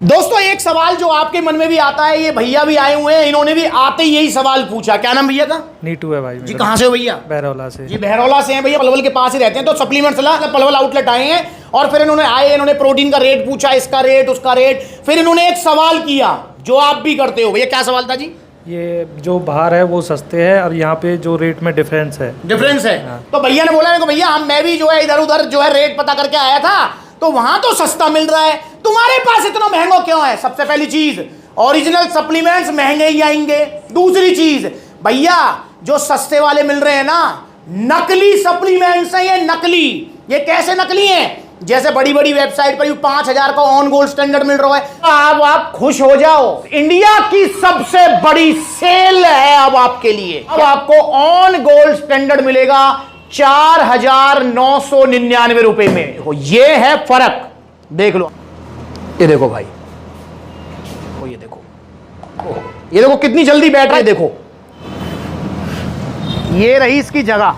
दोस्तों एक सवाल जो आपके मन में भी आता है, ये भैया भी आए हुए हैं, इन्होंने भी आते ही यही सवाल पूछा। क्या नाम भैया का? नीटू है भाई जी। कहाँ से हो भैया? बहरौला से जी। बहरौला से हैं भैया, पलवल के पास ही रहते हैं। तो सप्लीमेंट्स पलवल आउटलेट आए हैं और फिर इन्होंने प्रोटीन का रेट पूछा, इसका रेट उसका रेट, फिर इन्होंने एक सवाल किया जो आप भी करते हो भैया। क्या सवाल था जी? ये जो बाहर है वो सस्ते है और यहाँ पे जो रेट में डिफरेंस है। हाँ। तो भैया ने बोला भैया मैं भी जो है इधर उधर जो है रेट पता करके आया था, तो वहां तो सस्ता मिल रहा है, तुम्हारे पास इतना महंगा क्यों है? सबसे पहली चीज, ओरिजिनल सप्लीमेंट्स महंगे ही आएंगे। दूसरी चीज भैया, जो सस्ते वाले मिल रहे हैं ना, नकली सप्लीमेंट्स हैं ये, नकली। ये कैसे नकली हैं? जैसे बड़ी बड़ी वेबसाइट पर 5,000 का ऑन गोल्ड स्टैंडर्ड मिल रहा है। अब आप खुश हो जाओ, इंडिया की सबसे बड़ी सेल है अब आपके लिए। अब आपको ऑन गोल्ड स्टैंडर्ड मिलेगा 4,999 रुपए में। ये है फर्क, देख लो। ये देखो भाई, ये देखो, ये देखो कितनी जल्दी बैठ रहा है। देखो ये रही इसकी जगह।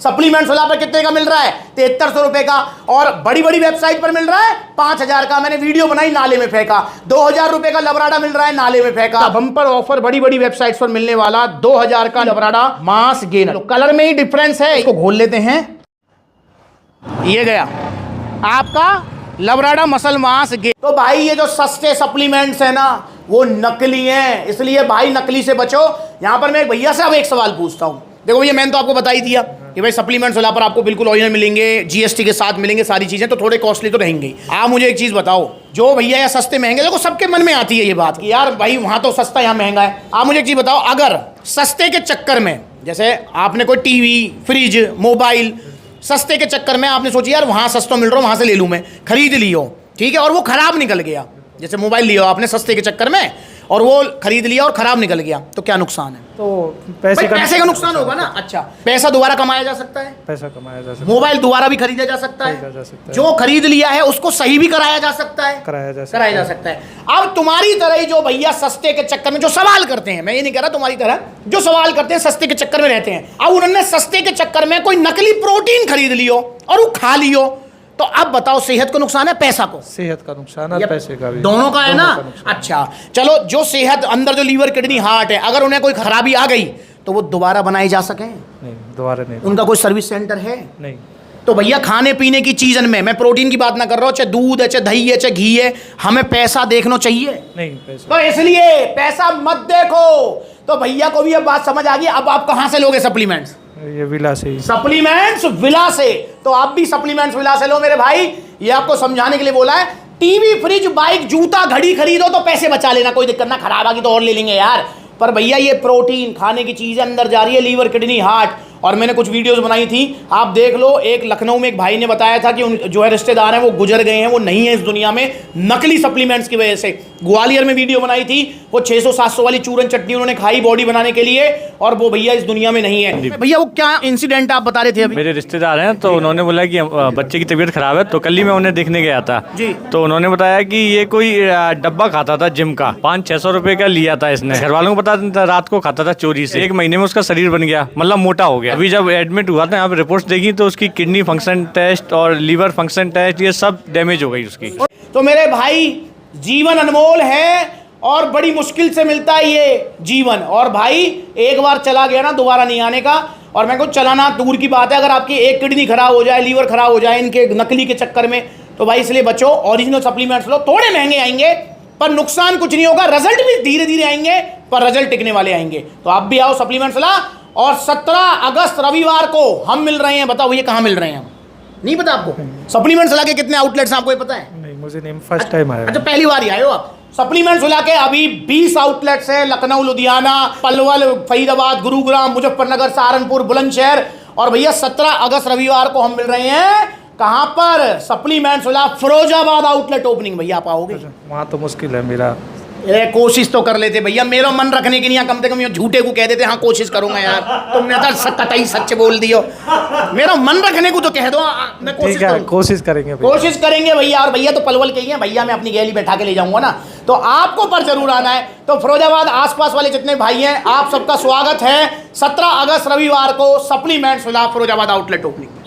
सप्लीमेंट्स वाला पर कितने का मिल रहा है? 7300 रुपए का। और बड़ी बड़ी वेबसाइट पर मिल रहा है 5,000 का। मैंने वीडियो बनाई, नाले में फेंका। 2,000 रुपए का लबराडा मिल रहा है, नाले में फेंका। बम्पर ऑफर बड़ी बड़ी वेबसाइट्स पर मिलने वाला 2,000 का लबराडा मास गेनर। कलर में ही डिफरेंस है, इसको खोल लेते हैं। ये गया आपका लबराडा मसल मास गेन। तो भाई ये जो सस्ते सप्लीमेंट्स है ना, वो नकली हैं, इसलिए भाई नकली से बचो। यहां पर मैं एक भैया से अब एक सवाल पूछता हूं। देखो भैया, मैंने तो आपको बता ही दिया कि भाई सप्लीमेंट्स वाला पर आपको बिल्कुल ओरिजिनल मिलेंगे, जीएसटी के साथ मिलेंगे, सारी चीजें तो थोड़े कॉस्टली तो रहेंगे। आप मुझे एक चीज बताओ, जो भैया या सस्ते महंगे, देखो सबके मन में आती है ये बात कि यार भाई वहां तो सस्ता यहाँ महंगा है। आप मुझे एक चीज बताओ, अगर सस्ते के चक्कर में, जैसे आपने कोई टीवी, फ्रिज, मोबाइल, सस्ते के चक्कर में आपने सोची यार वहां सस्ता मिल रहा है, वहां से ले लूं, मैं खरीद लियो, ठीक है, और वो खराब निकल गया। जैसे मोबाइल लिया आपने सस्ते के चक्कर में और वो खरीद लिया और खराब निकल गया, तो क्या नुकसान है? तो पैसे का नुकसान होगा ना। अच्छा, पैसा दोबारा कमाया जा सकता है, पैसा कमाया जा सकता है, मोबाइल दोबारा भी खरीदा जा सकता है, जो खरीद लिया है उसको सही भी कराया जा सकता है, कराया जा सकता है। अब तुम्हारी तरह ही जो भैया सस्ते के चक्कर में जो सवाल करते हैं, मैं ये नहीं कह रहा तुम्हारी तरह, जो सवाल करते हैं सस्ते के चक्कर में रहते हैं, अब उन्होंने सस्ते के चक्कर में कोई नकली प्रोटीन खरीद लियो और वो खा लियो, तो अब बताओ सेहत को नुकसान है, पैसा को? सेहत का नुकसान है, पैसे का भी, दोनों का है ना। अच्छा चलो, जो सेहत अंदर जो लीवर, किडनी, हार्ट है, अगर उन्हें कोई खराबी आ गई तो वो दोबारा बनाई जा सके? नहीं, दोबारा नहीं। उनका कोई सर्विस सेंटर है? नहीं। तो भैया खाने पीने की चीजन में, मैं प्रोटीन की बात ना कर रहा हूँ, चाहे दूध है, चाहे दही है, चाहे घी है, हमें पैसा देखना चाहिए? नहीं, पैसा। तो इसलिए पैसा मत देखो। तो भैया को भी अब बात समझ आ गई। अब आप कहां से लोगे सप्लीमेंट्स? ये विला से ही। सप्लीमेंट्स विला से। तो आप भी सप्लीमेंट्स विला से लो मेरे भाई। ये आपको समझाने के लिए बोला है। टीवी, फ्रिज, बाइक, जूता, घड़ी खरीदो तो पैसे बचा लेना, कोई दिक्कत ना, खराब आ गई तो और ले लेंगे यार। पर भैया ये प्रोटीन खाने की चीजें अंदर जा रही है, लीवर, किडनी, हार्ट। और मैंने कुछ वीडियोस बनाई थी, आप देख लो। एक लखनऊ में एक भाई ने बताया था कि उन जो है रिश्तेदार हैं वो गुजर गए हैं, वो नहीं है इस दुनिया में नकली सप्लीमेंट्स की वजह से। ग्वालियर में वीडियो बनाई थी, वो 600-700 वाली चूरन चटनी उन्होंने खाई बॉडी बनाने के लिए, और वो भैया इस दुनिया में नहीं है। भैया वो क्या इंसिडेंट आप बता रहे थे अभी? मेरे रिश्तेदार हैं, तो उन्होंने बोला कि बच्चे की तबीयत खराब है, तो कल ही मैं उन्हें देखने गया था जी। तो उन्होंने बताया कि ये कोई डब्बा खाता था जिम का, 500-600 रुपए का लिया था इसने। घर वालों को पता था, रात को खाता था चोरी से। 1 महीने में उसका शरीर बन गया, मतलब मोटा हो गया। अभी जब एडमिट हुआ था, यहाँ पे रिपोर्ट्स देखी तो उसकी किडनी फंक्शन टेस्ट और लीवर फंक्शन टेस्ट ये सब डैमेज हो गई उसकी। तो मेरे भाई जीवन अनमोल है और बड़ी मुश्किल से मिलता है ये जीवन, और भाई एक बार चला गया ना दोबारा नहीं आने का। और मैं कहूँ चलाना दूर की बात है, अगर आपकी एक किडनी खराब हो जाए, लीवर खराब हो जाए इनके नकली के चक्कर में, तो भाई इसलिए बचो। ओरिजिनल सप्लीमेंट्स लो, थोड़े महंगे आएंगे पर नुकसान कुछ नहीं होगा, रिजल्ट भी धीरे धीरे आएंगे पर रिजल्ट टिकने वाले आएंगे। तो आप भी आओ सप्लीमेंट्स ला। और 17 अगस्त रविवार को हम मिल रहे हैं। बताओ ये कहाँ मिल रहे हैं? नहीं पता आपको? सप्लीमेंट्स ला के कितने आउटलेट्स आपको ये पता है? नहीं, मुझे नहीं, फर्स्ट टाइम आया। अच्छा, पहली बार ही आए हो आप? सप्लीमेंट्स ला के अभी 20 आउटलेट्स हैं, लखनऊ, लुधियाना, पलवल, फरीदाबाद, गुरुग्राम, मुजफ्फरनगर, सहारनपुर, बुलंदशहर। और भैया 17 अगस्त रविवार को हम मिल रहे हैं कहां पर? सप्लीमेंट्स वाला फिरोजाबाद आउटलेट ओपनिंग। भैया आप आओगे? वहाँ तो मुश्किल है मेरा। कोशिश तो कर लेते भैया, मेरा मन रखने के लिए कम से कम झूठे को कह देते हाँ कोशिश करूंगा यार, तुमने तो कतई सच बोल दियो। मेरा मन रखने को तो कह दो, मैं कोशिश करूंगा। कोशिश करेंगे भैया। और भैया तो पलवल के ही हैं, भैया मैं अपनी गैली बैठा के ले जाऊंगा ना, तो आपको पर जरूर आना है। तो फिरोजाबाद आसपास वाले जितने भाई हैं, आप सबका स्वागत है 17 अगस्त रविवार को सप्लीमेंट्स फिरोजाबाद आउटलेट ओपनिंग।